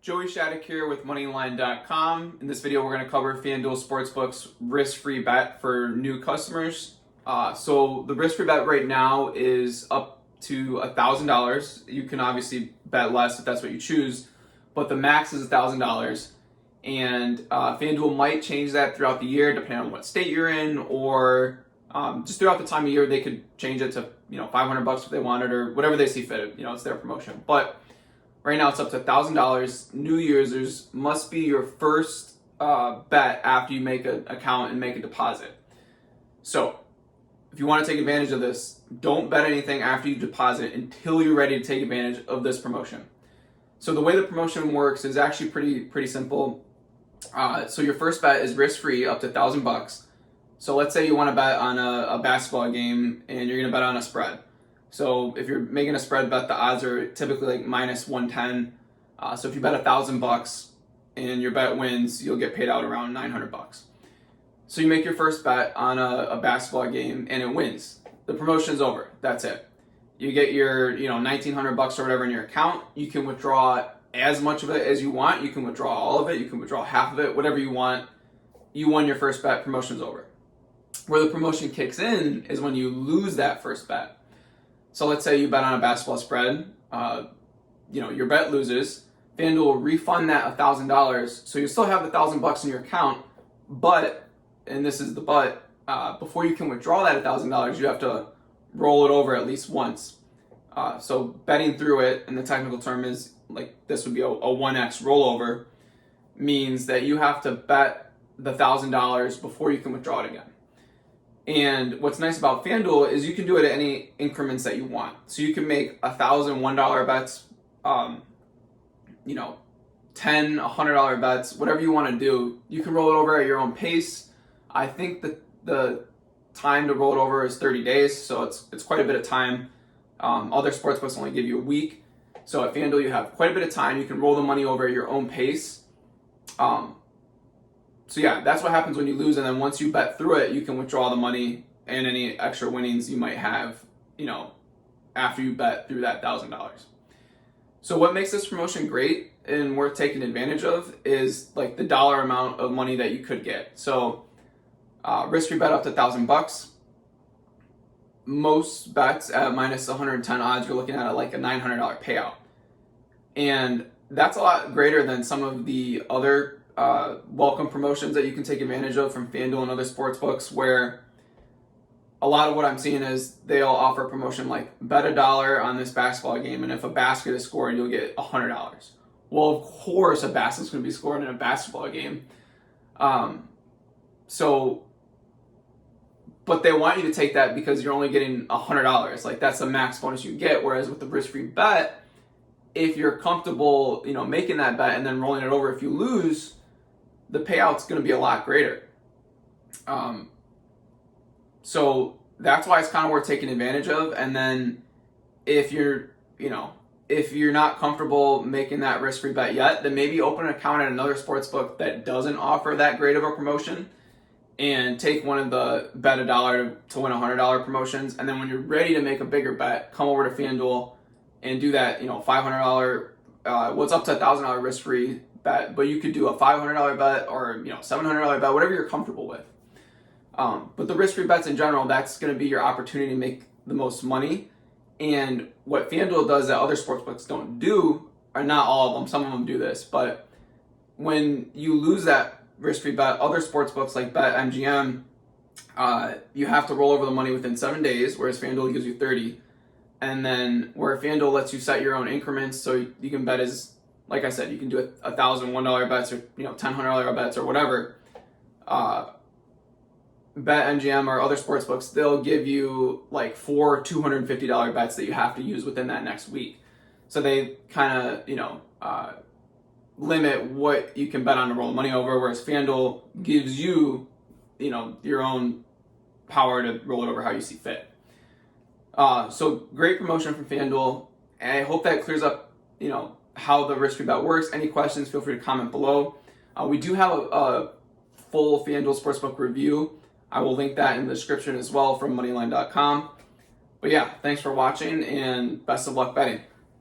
Joey Shattuck here with Moneyline.com. In this video, we're going to cover FanDuel Sportsbook's risk-free bet for new customers. So the risk-free bet right now is up to $1,000. You can obviously bet less if that's what you choose, but the max is $1,000. And FanDuel might change that throughout the year, depending on what state you're in, or just throughout the time of year, they could change it to $500 if they wanted, or whatever they see fit. It's their promotion. But right now, it's up to $1,000. New users must be your first bet after you make an account and make a deposit. So, if you want to take advantage of this, don't bet anything after you deposit until you're ready to take advantage of this promotion. So the way the promotion works is actually pretty simple. So your first bet is risk-free up to $1,000. So let's say you want to bet on a basketball game and you're going to bet on a spread. So if you're making a spread bet, the odds are typically like minus 110. So if you bet $1,000 and your bet wins, you'll get paid out around $900. So you make your first bet on a basketball game and it wins. The promotion's over. That's it. You get your $1,900 or whatever in your account. You can withdraw as much of it as you want. You can withdraw all of it. You can withdraw half of it. Whatever you want. You won your first bet. Promotion's over. Where the promotion kicks in is when you lose that first bet. So let's say you bet on a basketball spread, your bet loses. FanDuel will refund that $1,000, so you still have the $1,000 in your account, but, and this is the but, before you can withdraw that $1,000, you have to roll it over at least once. So betting through it, and the technical term is, like, this would be a 1x rollover, means that you have to bet the $1,000 before you can withdraw it again. And what's nice about FanDuel is you can do it at any increments that you want. So you can make $1,001 bets, $10, $100 bets, whatever you want to do. You can roll it over at your own pace. I think that the time to roll it over is 30 days, so it's quite a bit of time. Other sportsbooks only give you a week. So at FanDuel, you have quite a bit of time. You can roll the money over at your own pace. So yeah, that's what happens when you lose, and then once you bet through it, you can withdraw the money and any extra winnings you might have, after you bet through that $1,000. So what makes this promotion great and worth taking advantage of is like the dollar amount of money that you could get. So risk-free bet up to $1,000. Most bets at minus 110 odds, you're looking at like a $900 payout. And that's a lot greater than some of the other welcome promotions that you can take advantage of from FanDuel and other sports books, where a lot of what I'm seeing is they'll offer a promotion like bet $1 on this basketball game, and if a basket is scored, you'll get $100. Well, of course a basket's going to be scored in a basketball game. But they want you to take that because you're only getting $100. Like, that's the max bonus you get. Whereas with the risk-free bet, if you're comfortable, making that bet and then rolling it over if you lose, the payout's going to be a lot greater. So that's why it's kind of worth taking advantage of. And then if you're not comfortable making that risk-free bet yet, then maybe open an account at another sportsbook that doesn't offer that great of a promotion and take one of the bet $1 to win $100 promotions. And then when you're ready to make a bigger bet, come over to FanDuel and do that, $500, what's up to $1,000 risk-free bet, but you could do a $500 bet or $700 bet, whatever you're comfortable with. But the risk-free bets in general, that's going to be your opportunity to make the most money. And what FanDuel does that other sportsbooks don't do, or not all of them, some of them do this, but when you lose that risk-free bet, other sportsbooks like BetMGM, you have to roll over the money within 7 days, whereas FanDuel gives you 30. And then where FanDuel lets you set your own increments, so you can bet as, like I said, you can do $1,001 bets or $1,000 bets or whatever. BetMGM or other sportsbooks, they'll give you like 4 $250 bets that you have to use within that next week. So they kind of limit what you can bet on to roll money over, whereas FanDuel gives you your own power to roll it over how you see fit. So great promotion from FanDuel, and I hope that clears up, how the risk-free bet works. Any questions, feel free to comment below. We do have a full FanDuel Sportsbook review. I will link that in the description as well from Moneyline.com. But yeah, thanks for watching and best of luck betting.